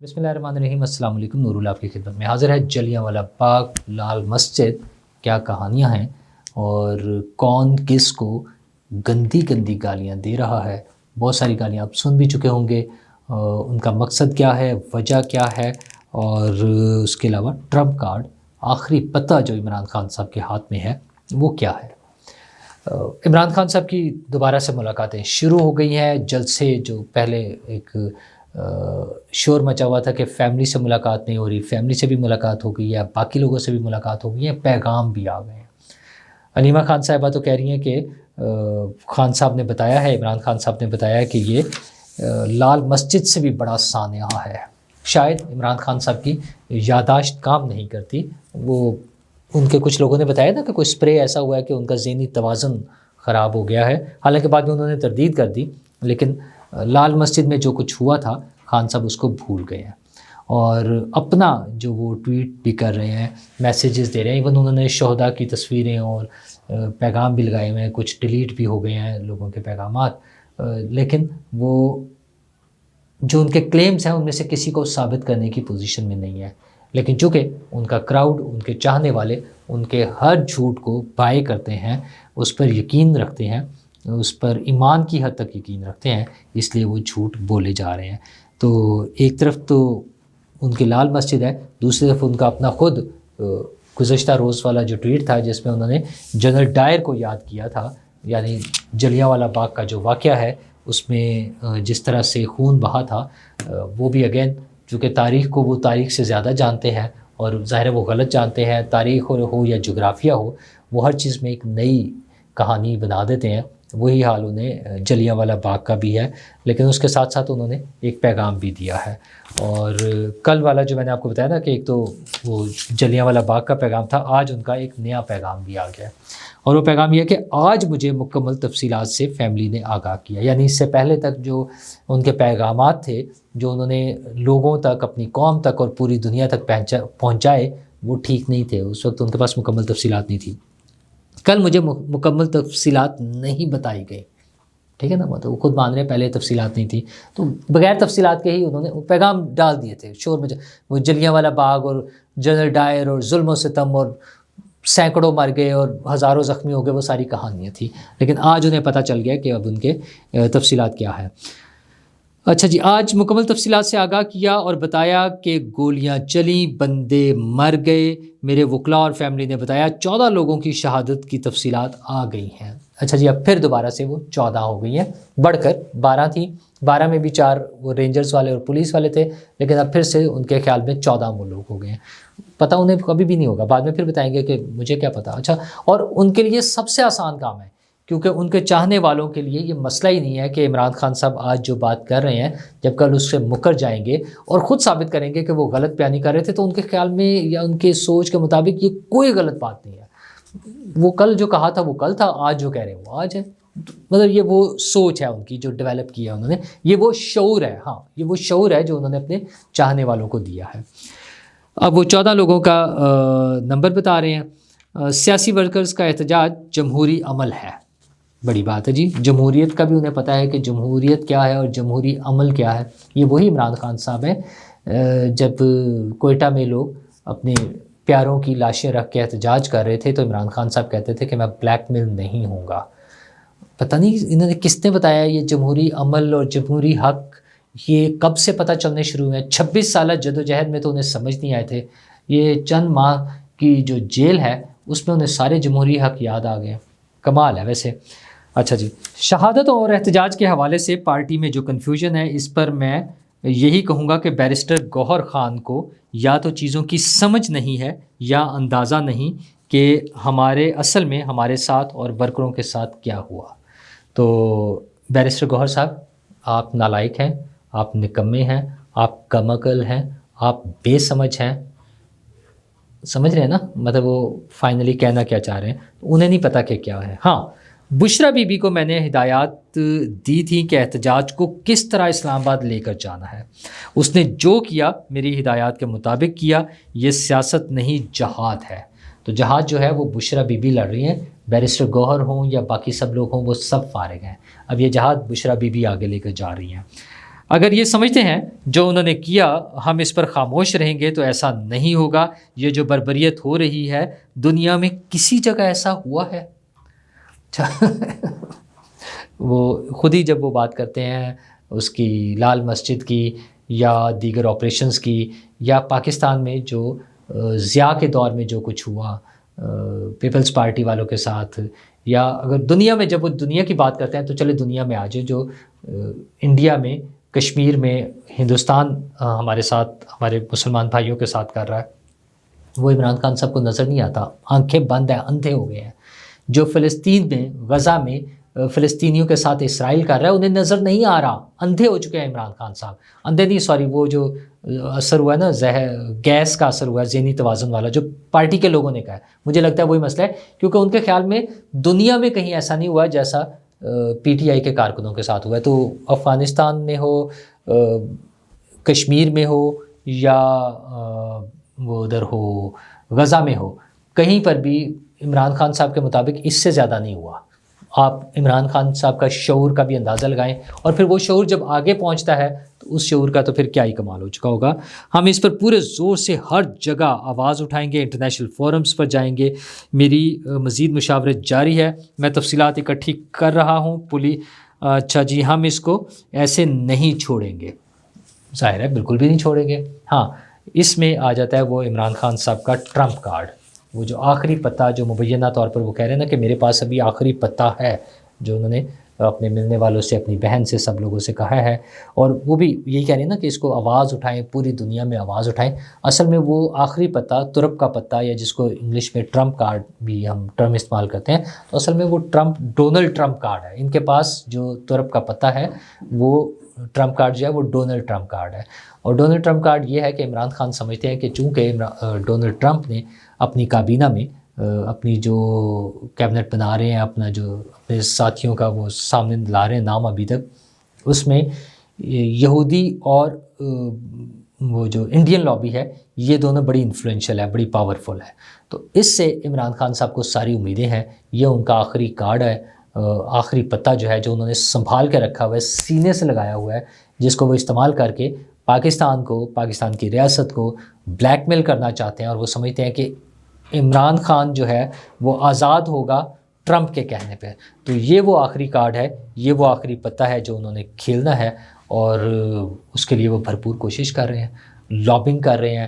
بسم اللہ الرحمن الرحیم۔ السلام علیکم، نور اللہ آپ کی خدمت میں حاضر ہے۔ جلیانوالہ باغ لال مسجد کیا کہانیاں ہیں اور کون کس کو گندی گندی گالیاں دے رہا ہے۔ بہت ساری گالیاں آپ سن بھی چکے ہوں گے، ان کا مقصد کیا ہے، وجہ کیا ہے، اور اس کے علاوہ ٹرمپ کارڈ آخری پتہ جو عمران خان صاحب کے ہاتھ میں ہے وہ کیا ہے۔ عمران خان صاحب کی دوبارہ سے ملاقاتیں شروع ہو گئی ہیں۔ جلسے جو پہلے ایک شور مچا ہوا تھا کہ فیملی سے ملاقات نہیں ہو رہی، فیملی سے بھی ملاقات ہو گئی ہے، باقی لوگوں سے بھی ملاقات ہو گئی ہے، پیغام بھی آ گئے ہیں۔ علیمہ خان صاحبہ تو کہہ رہی ہیں کہ خان صاحب نے بتایا ہے، عمران خان صاحب نے بتایا ہے کہ یہ لال مسجد سے بھی بڑا سانحہ ہے۔ شاید عمران خان صاحب کی یادداشت کام نہیں کرتی، وہ ان کے کچھ لوگوں نے بتایا تھا کہ کوئی اسپرے ایسا ہوا ہے کہ ان کا ذہنی توازن خراب ہو گیا ہے، حالانکہ بعد میں انہوں نے تردید کر دی، لیکن لال مسجد میں جو کچھ ہوا تھا خان صاحب اس کو بھول گئے ہیں، اور اپنا جو وہ ٹویٹ بھی کر رہے ہیں، میسیجز دے رہے ہیں، ایون انہوں نے شہداء کی تصویریں اور پیغام بھی لگائے ہوئے ہیں، کچھ ڈیلیٹ بھی ہو گئے ہیں لوگوں کے پیغامات، لیکن وہ جو ان کے کلیمز ہیں ان میں سے کسی کو ثابت کرنے کی پوزیشن میں نہیں ہے۔ لیکن چونکہ ان کا کراؤڈ، ان کے چاہنے والے ان کے ہر جھوٹ کو بائی کرتے ہیں، اس پر یقین رکھتے ہیں، اس پر ایمان کی حد تک یقین رکھتے ہیں، اس لیے وہ جھوٹ بولے جا رہے ہیں۔ تو ایک طرف تو ان کی لال مسجد ہے، دوسری طرف ان کا اپنا خود گزشتہ روز والا جو ٹویٹ تھا جس میں انہوں نے جنرل ڈائر کو یاد کیا تھا، یعنی جلیانوالہ باغ کا جو واقعہ ہے اس میں جس طرح سے خون بہا تھا، وہ بھی اگین چونکہ تاریخ کو وہ تاریخ سے زیادہ جانتے ہیں، اور ظاہر ہے وہ غلط جانتے ہیں، تاریخ ہو یا جغرافیہ ہو، وہ ہر چیز میں ایک نئی کہانی بنا دیتے ہیں۔ وہی حال انہیں جلیانوالہ باغ کا بھی ہے، لیکن اس کے ساتھ ساتھ انہوں نے ایک پیغام بھی دیا ہے۔ اور کل والا جو میں نے آپ کو بتایا نا کہ ایک تو وہ جلیانوالہ باغ کا پیغام تھا، آج ان کا ایک نیا پیغام بھی آ گیا ہے، اور وہ پیغام یہ ہے کہ آج مجھے مکمل تفصیلات سے فیملی نے آگاہ کیا، یعنی اس سے پہلے تک جو ان کے پیغامات تھے جو انہوں نے لوگوں تک، اپنی قوم تک اور پوری دنیا تک پہنچائے، وہ ٹھیک نہیں تھے، اس وقت ان کے پاس مکمل تفصیلات نہیں تھی۔ کل مجھے مکمل تفصیلات نہیں بتائی گئی، ٹھیک ہے نا، مطلب وہ خود مان رہے ہیں پہلے تفصیلات نہیں تھی، تو بغیر تفصیلات کے ہی انہوں نے پیغام ڈال دیے تھے شور میں، وہ جلیانوالہ باغ اور جنرل ڈائر اور ظلم و ستم اور سینکڑوں مر گئے اور ہزاروں زخمی ہو گئے، وہ ساری کہانیاں تھیں، لیکن آج انہیں پتہ چل گیا کہ اب ان کے تفصیلات کیا ہے۔ اچھا جی، آج مکمل تفصیلات سے آگاہ کیا اور بتایا کہ گولیاں چلیں، بندے مر گئے۔ میرے وکلاء اور فیملی نے بتایا 14 لوگوں کی شہادت کی تفصیلات آ گئی ہیں۔ اچھا جی، اب پھر دوبارہ سے وہ 14 ہو گئی ہیں، بڑھ کر 12 تھیں، 12 میں بھی 4 وہ رینجرز والے اور پولیس والے تھے، لیکن اب پھر سے ان کے خیال میں 14 وہ لوگ ہو گئے ہیں۔ پتہ انہیں کبھی بھی نہیں ہوگا، بعد میں پھر بتائیں گے کہ مجھے کیا پتہ۔ اچھا، اور ان کے لیے سب سے آسان کام ہے، کیونکہ ان کے چاہنے والوں کے لیے یہ مسئلہ ہی نہیں ہے کہ عمران خان صاحب آج جو بات کر رہے ہیں جب کل اس سے مکر جائیں گے اور خود ثابت کریں گے کہ وہ غلط بیانی کر رہے تھے، تو ان کے خیال میں یا ان کے سوچ کے مطابق یہ کوئی غلط بات نہیں ہے۔ وہ کل جو کہا تھا وہ کل تھا، آج جو کہہ رہے ہیں وہ آج ہے، مطلب یہ وہ سوچ ہے ان کی جو ڈیولپ کی ہے انہوں نے، یہ وہ شعور ہے، ہاں یہ وہ شعور ہے جو انہوں نے اپنے چاہنے والوں کو دیا ہے۔ اب وہ 14 لوگوں کا نمبر بتا رہے ہیں۔ سیاسی ورکرز کا احتجاج جمہوری عمل ہے، بڑی بات ہے جی، جمہوریت کا بھی انہیں پتہ ہے کہ جمہوریت کیا ہے اور جمہوری عمل کیا ہے۔ یہ وہی عمران خان صاحب ہیں، جب کوئٹہ میں لوگ اپنے پیاروں کی لاشیں رکھ کے احتجاج کر رہے تھے تو عمران خان صاحب کہتے تھے کہ میں بلیک میل نہیں ہوں گا۔ پتہ نہیں انہوں نے کس نے بتایا یہ جمہوری عمل اور جمہوری حق یہ کب سے پتہ چلنے شروع ہوئے ہیں۔ 26 سالہ جدوجہد میں تو انہیں سمجھ نہیں آئے تھے، یہ چند ماہ کی جو جیل ہے اس میں انہیں سارے جمہوری حق یاد آ گئے، کمال ہے ویسے۔ اچھا جی، شہادت اور احتجاج کے حوالے سے پارٹی میں جو کنفیوژن ہے، اس پر میں یہی کہوں گا کہ بیرسٹر گوہر خان کو یا تو چیزوں کی سمجھ نہیں ہے یا اندازہ نہیں کہ ہمارے اصل میں ہمارے ساتھ اور ورکروں کے ساتھ کیا ہوا۔ تو بیرسٹر گوہر صاحب، آپ نالائق ہیں، آپ نکمے ہیں، آپ کم عقل ہیں، آپ بے سمجھ ہیں، سمجھ رہے ہیں نا، مطلب وہ فائنلی کہنا کیا چاہ رہے ہیں، انہیں نہیں پتہ کہ کیا ہے۔ ہاں، بشرا بی بی کو میں نے ہدایات دی تھی کہ احتجاج کو کس طرح اسلام آباد لے کر جانا ہے، اس نے جو کیا میری ہدایات کے مطابق کیا۔ یہ سیاست نہیں، جہاد ہے۔ تو جہاد جو ہے وہ بشرا بی بی لڑ رہی ہیں، بیرسٹر گوہر ہوں یا باقی سب لوگ ہوں وہ سب فارغ ہیں، اب یہ جہاد بشرا بی بی آگے لے کر جا رہی ہیں۔ اگر یہ سمجھتے ہیں جو انہوں نے کیا ہم اس پر خاموش رہیں گے تو ایسا نہیں ہوگا. یہ جو بربریت ہو رہی ہے دنیا میں کسی جگہ ایسا ہوا ہے؟ وہ خود ہی جب وہ بات کرتے ہیں اس کی لال مسجد کی یا دیگر آپریشنز کی یا پاکستان میں جو ضیاء کے دور میں جو کچھ ہوا پیپلز پارٹی والوں کے ساتھ، یا اگر دنیا میں جب وہ دنیا کی بات کرتے ہیں تو چلے دنیا میں آ جائے، جو انڈیا میں کشمیر میں ہندوستان ہمارے ساتھ ہمارے مسلمان بھائیوں کے ساتھ کر رہا ہے، وہ عمران خان صاحب کو نظر نہیں آتا، آنکھیں بند ہیں، اندھے ہو گئے ہیں. جو فلسطین میں غزہ میں فلسطینیوں کے ساتھ اسرائیل کر رہا ہے انہیں نظر نہیں آ رہا، اندھے ہو چکے ہیں عمران خان صاحب. اندھے نہیں، سوری، وہ جو اثر ہوا ہے نا گیس کا اثر ہوا ہے ذہنی توازن والا، جو پارٹی کے لوگوں نے کہا ہے، مجھے لگتا ہے وہی مسئلہ ہے، کیونکہ ان کے خیال میں دنیا میں کہیں ایسا نہیں ہوا جیسا پی ٹی آئی کے کارکنوں کے ساتھ ہوا ہے. تو افغانستان میں ہو، کشمیر میں ہو، یا وہ ادھر ہو غزہ میں ہو، کہیں پر بھی عمران خان صاحب کے مطابق اس سے زیادہ نہیں ہوا. آپ عمران خان صاحب کا شعور کا بھی اندازہ لگائیں، اور پھر وہ شعور جب آگے پہنچتا ہے تو اس شعور کا تو پھر کیا ہی کمال ہو چکا ہوگا. ہم اس پر پورے زور سے ہر جگہ آواز اٹھائیں گے، انٹرنیشنل فورمز پر جائیں گے. میری مزید مشاورت جاری ہے، میں تفصیلات اکٹھی کر رہا ہوں. اچھا جی، ہم اس کو ایسے نہیں چھوڑیں گے. ظاہر ہے بالکل بھی نہیں چھوڑیں گے. ہاں، اس میں آ جاتا ہے وہ عمران خان صاحب کا ٹرمپ کارڈ، وہ جو آخری پتہ جو مبینہ طور پر وہ کہہ رہے ہیں نا کہ میرے پاس ابھی آخری پتہ ہے، جو انہوں نے اپنے ملنے والوں سے، اپنی بہن سے، سب لوگوں سے کہا ہے. اور وہ بھی یہی کہہ رہے ہیں نا کہ اس کو آواز اٹھائیں، پوری دنیا میں آواز اٹھائیں. اصل میں وہ آخری پتہ، ترپ کا پتہ، یا جس کو انگلش میں ٹرمپ کارڈ بھی ہم ٹرم استعمال کرتے ہیں، تو اصل میں وہ ڈونلڈ ٹرمپ کارڈ ہے. ان کے پاس جو ترپ کا پتہ ہے وہ ٹرمپ کارڈ جو ہے وہ ڈونلڈ ٹرمپ کارڈ ہے. اور ڈونلڈ ٹرمپ کارڈ یہ ہے کہ عمران خان سمجھتے ہیں کہ چونکہ ڈونلڈ ٹرمپ نے اپنی کابینہ میں اپنی جو کیبنٹ بنا رہے ہیں، اپنا جو اپنے ساتھیوں کا وہ سامنے لا رہے ہیں نام ابھی تک، اس میں یہودی اور وہ جو انڈین لابی ہے، یہ دونوں بڑی انفلوئنشل ہے، بڑی پاورفل ہے. تو اس سے عمران خان صاحب کو ساری امیدیں ہیں. یہ ان کا آخری کارڈ ہے، آخری پتہ جو ہے، جو انہوں نے سنبھال کے رکھا ہوا ہے، سینے سے لگایا ہوا ہے، جس کو وہ استعمال کر کے پاکستان کو، پاکستان کی ریاست کو بلیک میل کرنا چاہتے ہیں. اور وہ سمجھتے ہیں کہ عمران خان جو ہے وہ آزاد ہوگا ٹرمپ کے کہنے پہ. تو یہ وہ آخری کارڈ ہے، یہ وہ آخری پتہ ہے جو انہوں نے کھیلنا ہے، اور اس کے لیے وہ بھرپور کوشش کر رہے ہیں، لابنگ کر رہے ہیں.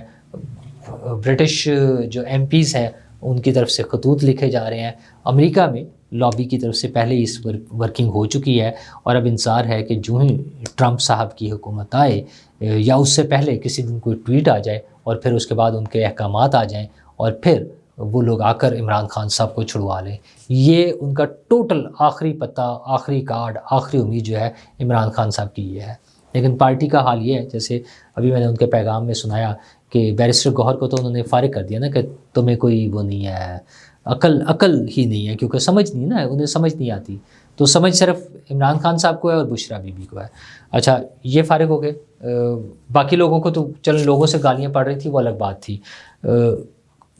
برٹش جو ایم پیز ہیں ان کی طرف سے خطوط لکھے جا رہے ہیں. امریکہ میں لابی کی طرف سے پہلے اس ورکنگ ہو چکی ہے، اور اب انتظار ہے کہ جو ہی ٹرمپ صاحب کی حکومت آئے یا اس سے پہلے کسی دن کوئی ٹویٹ آ جائے، اور پھر اس کے بعد ان کے احکامات آ جائیں، اور پھر وہ لوگ آ کر عمران خان صاحب کو چھڑوا لیں. یہ ان کا ٹوٹل آخری پتہ، آخری کارڈ، آخری امید جو ہے عمران خان صاحب کی یہ ہے. لیکن پارٹی کا حال یہ ہے، جیسے ابھی میں نے ان کے پیغام میں سنایا کہ بیرسٹر گوہر کو تو انہوں نے فارغ کر دیا نا، کہ تمہیں کوئی وہ نہیں ہے، عقل ہی نہیں ہے، کیونکہ سمجھ نہیں نا، انہیں سمجھ نہیں آتی. تو سمجھ صرف عمران خان صاحب کو ہے اور بشرا بی بی کو ہے. اچھا، یہ فارغ ہو گئے. باقی لوگوں کو تو چل لوگوں سے گالیاں پڑ رہی تھی، وہ الگ بات تھی.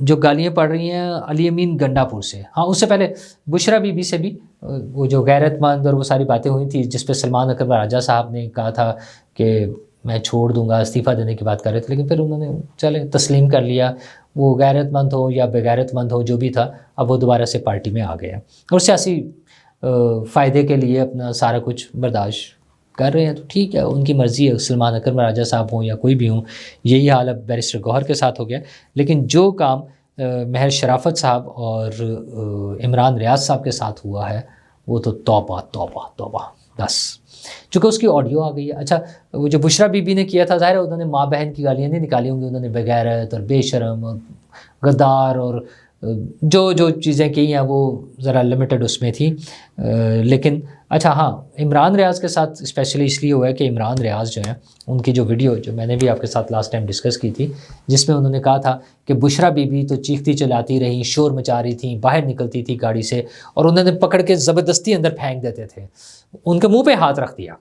جو گالیاں پڑ رہی ہیں علی امین گنڈا پور سے، ہاں اس سے پہلے بشرا بی بی سے بھی وہ جو غیرت مند اور وہ ساری باتیں ہوئی تھی، جس پہ سلمان اکبر راجہ صاحب نے کہا تھا کہ میں چھوڑ دوں گا، استعفیٰ دینے کی بات کر رہے تھے، لیکن پھر انہوں نے چلے تسلیم کر لیا. وہ غیرت مند ہو یا بغیرت مند ہو، جو بھی تھا، اب وہ دوبارہ سے پارٹی میں آ گئے ہیں، اور سیاسی فائدے کے لیے اپنا سارا کچھ برداشت کر رہے ہیں. تو ٹھیک ہے، ان کی مرضی ہے. سلمان اکرم راجہ صاحب ہوں یا کوئی بھی ہوں، یہی حال اب بیرسٹر گوہر کے ساتھ ہو گیا. لیکن جو کام مہر شرافت صاحب اور عمران ریاض صاحب کے ساتھ ہوا ہے، وہ تو توبہ توبہ توبہ. بس چونکہ اس کی آڈیو آ گئی ہے. اچھا، وہ جو بشرا بی بی نے کیا تھا، ظاہر ہے انہوں نے ماں بہن کی گالیاں نہیں نکالی ہوں گی، انہوں نے بغیرت اور بے شرم اور غدار اور جو چیزیں کی ہیں وہ ذرا لمیٹڈ اس میں تھی. لیکن اچھا ہاں، عمران ریاض کے ساتھ اسپیشلی اس لیے ہوا ہے کہ عمران ریاض جو ہیں، ان کی جو ویڈیو جو میں نے بھی آپ کے ساتھ لاسٹ ٹائم ڈسکس کی تھی، جس میں انہوں نے کہا تھا کہ بشرا بی بی تو چیختی چلاتی رہیں، شور مچا رہی تھیں، باہر نکلتی تھی گاڑی سے، اور انہوں نے پکڑ کے زبردستی اندر پھینک دیتے تھے، ان کے منہ پہ ہاتھ رکھ دیا.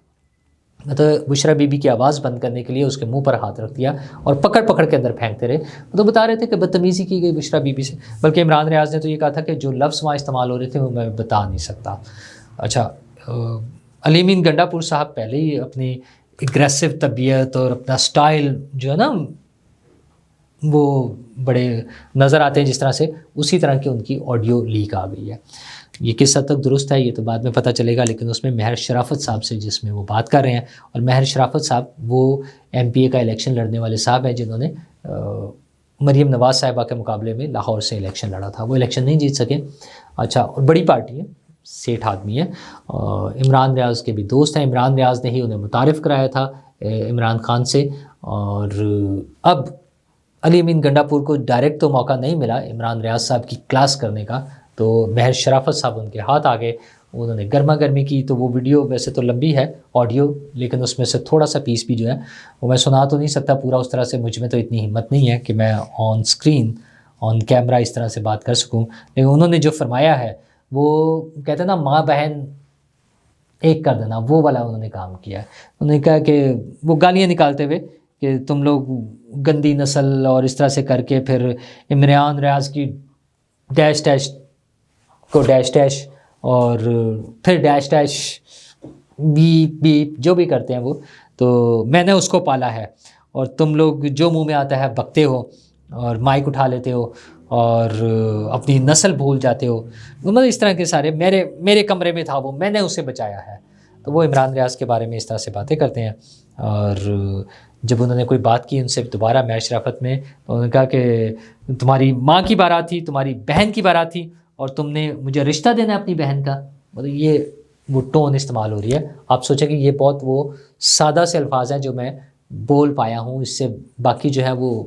مطلب بشرا بی بی کی آواز بند کرنے کے لیے اس کے منہ پر ہاتھ رکھ دیا اور پکڑ کے اندر پھینکتے رہے. تو بتا رہے تھے کہ بدتمیزی کی گئی بشرا بی بی سے. بلکہ عمران ریاض نے تو یہ کہا تھا کہ جو لفظ وہاں استعمال ہو رہے تھے وہ میں بتا نہیں سکتا. اچھا، علی امین گنڈا پور صاحب پہلے ہی اپنی اگریسو طبیعت اور اپنا سٹائل جو ہے نا وہ بڑے نظر آتے ہیں جس طرح سے، اسی طرح کی ان کی آڈیو لیک آ گئی ہے۔ یہ کس حد تک درست ہے یہ تو بعد میں پتہ چلے گا، لیکن اس میں مہر شرافت صاحب سے جس میں وہ بات کر رہے ہیں، اور مہر شرافت صاحب وہ ایم پی اے کا الیکشن لڑنے والے صاحب ہیں جنہوں نے مریم نواز صاحبہ کے مقابلے میں لاہور سے الیکشن لڑا تھا، وہ الیکشن نہیں جیت سکے۔ اچھا، اور بڑی پارٹی ہے، سیٹھ آدمی ہے، عمران ریاض کے بھی دوست ہیں، عمران ریاض نے ہی انہیں متعارف کرایا تھا عمران خان سے، اور اب علی امین گنڈا پور کو ڈائریکٹ تو موقع نہیں ملا عمران ریاض صاحب کی کلاس کرنے کا، تو مہر شرافت صاحب ان کے ہاتھ آ گئے، انہوں نے گرما گرمی کی۔ تو وہ ویڈیو ویسے تو لمبی ہے آڈیو، لیکن اس میں سے تھوڑا سا پیس بھی جو ہے وہ میں سنا تو نہیں سکتا پورا اس طرح سے، مجھ میں تو اتنی ہمت نہیں ہے کہ میں آن اسکرین آن کیمرہ اس طرح سے بات کر سکوں، لیکن انہوں نے جو فرمایا ہے وہ کہتے ہیں نا ماں بہن ایک کر دینا، وہ والا انہوں نے کام کیا ہے۔ انہوں نے کہا کہ وہ گالیاں نکالتے ہوئے کہ تم لوگ گندی نسل اور اس طرح سے کر کے پھر عمران ریاض کی ڈیش ڈیش کو ڈیش ڈیش اور پھر ڈیش ڈیش بیپ بیپ جو بھی کرتے ہیں وہ، تو میں نے اس کو پالا ہے، اور تم لوگ جو منہ میں آتا ہے بکتے ہو اور مائک اٹھا لیتے ہو اور اپنی نسل بھول جاتے ہو، مطلب اس طرح کے سارے میرے کمرے میں تھا وہ، میں نے اسے بچایا ہے۔ تو وہ عمران ریاض کے بارے میں اس طرح سے باتیں کرتے ہیں، اور جب انہوں نے کوئی بات کی ان سے دوبارہ مہر شرافت میں، تو انہوں نے کہا کہ تمہاری ماں کی بارات تھی، تمہاری بہن کی بارات تھی، اور تم نے مجھے رشتہ دینا ہے اپنی بہن کا، مطلب یہ وہ ٹون استعمال ہو رہی ہے۔ آپ سوچیں کہ یہ بہت وہ سادہ سے الفاظ ہیں جو میں بول پایا ہوں، اس سے باقی جو ہے وہ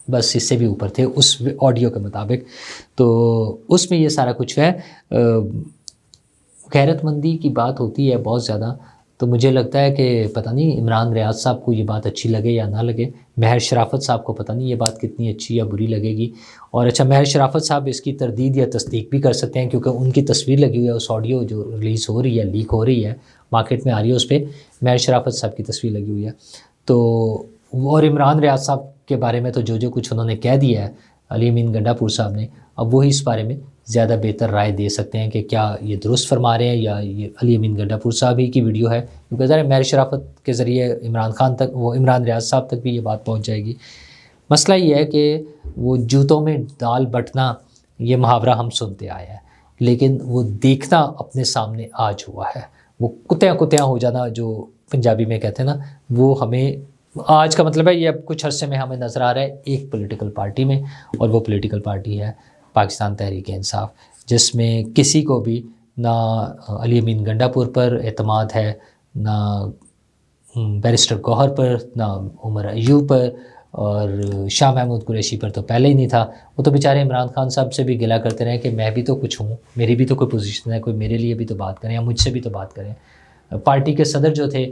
بس اس سے بھی اوپر تھے اس آڈیو کے مطابق۔ تو اس میں یہ سارا کچھ ہے، غیرت مندی کی بات ہوتی ہے بہت زیادہ، تو مجھے لگتا ہے کہ پتہ نہیں عمران ریاض صاحب کو یہ بات اچھی لگے یا نہ لگے، مہر شرافت صاحب کو پتہ نہیں یہ بات کتنی اچھی یا بری لگے گی۔ اور اچھا، مہر شرافت صاحب اس کی تردید یا تصدیق بھی کر سکتے ہیں، کیونکہ ان کی تصویر لگی ہوئی ہے اس آڈیو جو ریلیز ہو رہی ہے، لیک ہو رہی ہے، مارکیٹ میں آ رہی ہے، اس پہ مہر شرافت صاحب کی تصویر لگی ہوئی ہے۔ تو اور عمران ریاض صاحب کے بارے میں تو جو کچھ انہوں نے کہہ دیا ہے علی امین گنڈا پور صاحب نے، اب وہی اس بارے میں زیادہ بہتر رائے دے سکتے ہیں کہ کیا یہ درست فرما رہے ہیں یا یہ علی امین گنڈا پور صاحب ہی کی ویڈیو ہے، کیونکہ ظاہر مہر شرافت کے ذریعے عمران خان تک، وہ عمران ریاض صاحب تک بھی یہ بات پہنچ جائے گی۔ مسئلہ یہ ہے کہ وہ جوتوں میں دال بٹنا، یہ محاورہ ہم سنتے آئے ہیں، لیکن وہ دیکھنا اپنے سامنے آج ہوا ہے، وہ کتیاں ہو جانا جو پنجابی میں کہتے ہیں نا، وہ ہمیں آج کا مطلب ہے یہ اب کچھ عرصے میں ہمیں نظر آ رہا ہے ایک پولیٹیکل پارٹی میں، اور وہ پولیٹیکل پارٹی ہے پاکستان تحریک انصاف، جس میں کسی کو بھی نہ علی امین گنڈا پور پر اعتماد ہے، نہ بیرسٹر گوہر پر، نہ عمر ایوب پر، اور شاہ محمود قریشی پر تو پہلے ہی نہیں تھا۔ وہ تو بیچارے عمران خان صاحب سے بھی گلا کرتے رہے کہ میں بھی تو کچھ ہوں، میری بھی تو کوئی پوزیشن ہے، کوئی میرے لیے بھی تو بات کریں یا مجھ سے بھی تو بات کریں۔ پارٹی کے صدر جو تھے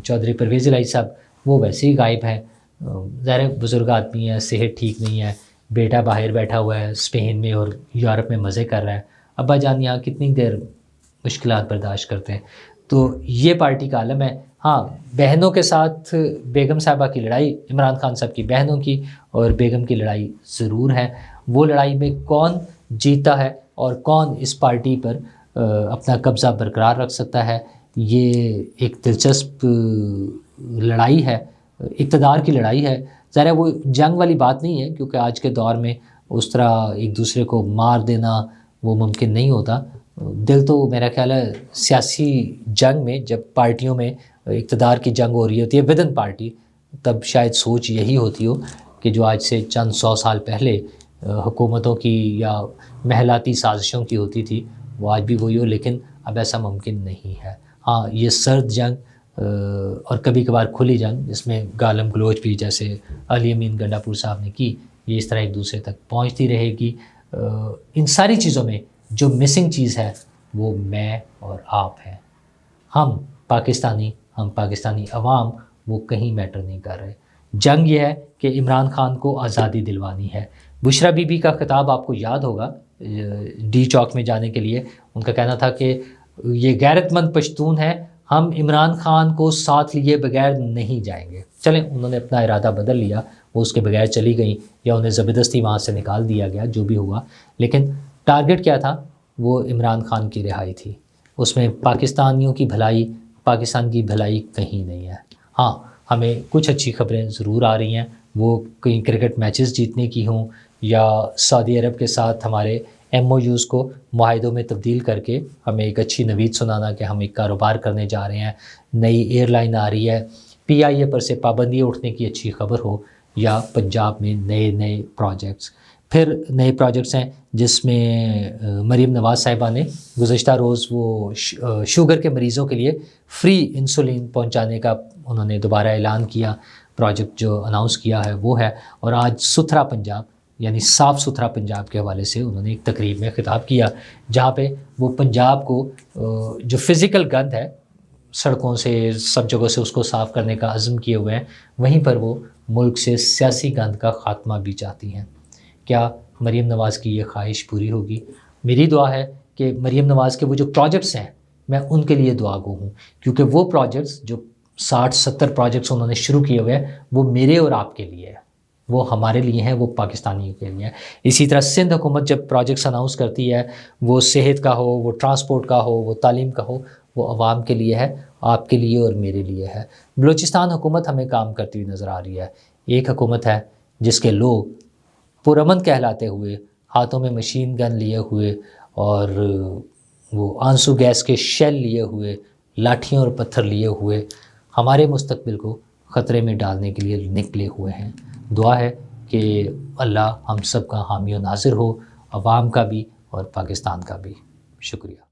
چودھری پرویز الہی صاحب، وہ ویسے ہی غائب ہیں، ظاہر بزرگ آدمی ہیں، صحت ٹھیک نہیں ہے، بیٹا باہر بیٹھا ہوا ہے اسپین میں اور یورپ میں مزے کر رہا ہے، ابا جان یہاں کتنی دیر مشکلات برداشت کرتے ہیں۔ تو یہ پارٹی کا عالم ہے۔ ہاں، بہنوں کے ساتھ بیگم صاحبہ کی لڑائی، عمران خان صاحب کی بہنوں کی اور بیگم کی لڑائی ضرور ہے، وہ لڑائی میں کون جیتا ہے اور کون اس پارٹی پر اپنا قبضہ برقرار رکھ سکتا ہے، یہ ایک دلچسپ لڑائی ہے، اقتدار کی لڑائی ہے۔ ظاہر ہے وہ جنگ والی بات نہیں ہے، کیونکہ آج کے دور میں اس طرح ایک دوسرے کو مار دینا وہ ممکن نہیں ہوتا۔ دل تو میرا خیال ہے سیاسی جنگ میں، جب پارٹیوں میں اقتدار کی جنگ ہو رہی ہوتی ہے ودن پارٹی، تب شاید سوچ یہی ہوتی ہو کہ جو آج سے چند 100 سال پہلے حکومتوں کی یا محلاتی سازشوں کی ہوتی تھی، وہ آج بھی وہی ہو، لیکن اب ایسا ممکن نہیں ہے۔ ہاں، یہ سرد جنگ اور کبھی کبھار کھلی جنگ، جس میں گالم گلوچ بھی جیسے علی امین گنڈا پور صاحب نے کی، یہ اس طرح ایک دوسرے تک پہنچتی رہے گی۔ ان ساری چیزوں میں جو مسنگ چیز ہے وہ میں اور آپ ہیں، ہم پاکستانی عوام، وہ کہیں میٹر نہیں کر رہے۔ جنگ یہ ہے کہ عمران خان کو آزادی دلوانی ہے۔ بشرا بی بی کا خطاب آپ کو یاد ہوگا ڈی چوک میں جانے کے لیے، ان کا کہنا تھا کہ یہ غیرت مند پشتون ہے، ہم عمران خان کو ساتھ لیے بغیر نہیں جائیں گے۔ چلیں، انہوں نے اپنا ارادہ بدل لیا، وہ اس کے بغیر چلی گئیں یا انہیں زبردستی وہاں سے نکال دیا گیا، جو بھی ہوا، لیکن ٹارگٹ کیا تھا؟ وہ عمران خان کی رہائی تھی۔ اس میں پاکستانیوں کی بھلائی، پاکستان کی بھلائی کہیں نہیں ہے۔ ہاں، ہمیں کچھ اچھی خبریں ضرور آ رہی ہیں، وہ کہیں کرکٹ میچز جیتنے کی ہوں یا سعودی عرب کے ساتھ ہمارے ایم او یوز کو معاہدوں میں تبدیل کر کے ہمیں ایک اچھی نوید سنانا کہ ہم ایک کاروبار کرنے جا رہے ہیں، نئی ایئر لائن آ رہی ہے، پی آئی اے پر سے پابندی اٹھنے کی اچھی خبر ہو، یا پنجاب میں نئے پروجیکٹس۔ پھر نئے پروجیکٹس ہیں جس میں مریم نواز صاحبہ نے گزشتہ روز وہ شوگر کے مریضوں کے لیے فری انسولین پہنچانے کا انہوں نے دوبارہ اعلان کیا، پروجیکٹ جو اناؤنس کیا ہے وہ ہے۔ اور آج ستھرا پنجاب یعنی صاف ستھرا پنجاب کے حوالے سے انہوں نے ایک تقریب میں خطاب کیا، جہاں پہ وہ پنجاب کو جو فزیکل گند ہے سڑکوں سے سب جگہوں سے اس کو صاف کرنے کا عزم کیے ہوئے ہیں، وہیں پر وہ ملک سے سیاسی گند کا خاتمہ بھی چاہتی ہیں۔ کیا مریم نواز کی یہ خواہش پوری ہوگی؟ میری دعا ہے کہ مریم نواز کے وہ جو پروجیکٹس ہیں میں ان کے لیے دعا گو ہوں، کیونکہ وہ پروجیکٹس جو 60-70 پروجیکٹس انہوں نے شروع کیے ہوئے ہیں وہ میرے اور آپ کے لیے ہے، وہ ہمارے لیے ہیں، وہ پاکستانیوں کے لیے ہیں۔ اسی طرح سندھ حکومت جب پروجیکٹس اناؤنس کرتی ہے، وہ صحت کا ہو، وہ ٹرانسپورٹ کا ہو، وہ تعلیم کا ہو، وہ عوام کے لیے ہے، آپ کے لیے اور میرے لیے ہے۔ بلوچستان حکومت ہمیں کام کرتی ہوئی نظر آ رہی ہے، ایک حکومت ہے جس کے لوگ پرامن کہلاتے ہوئے ہاتھوں میں مشین گن لیے ہوئے اور وہ آنسو گیس کے شیل لیے ہوئے، لاٹھیوں اور پتھر لیے ہوئے ہمارے مستقبل کو خطرے میں ڈالنے کے لیے نکلے ہوئے ہیں۔ دعا ہے کہ اللہ ہم سب کا حامی و ناصر ہو، عوام کا بھی اور پاکستان کا بھی۔ شکریہ۔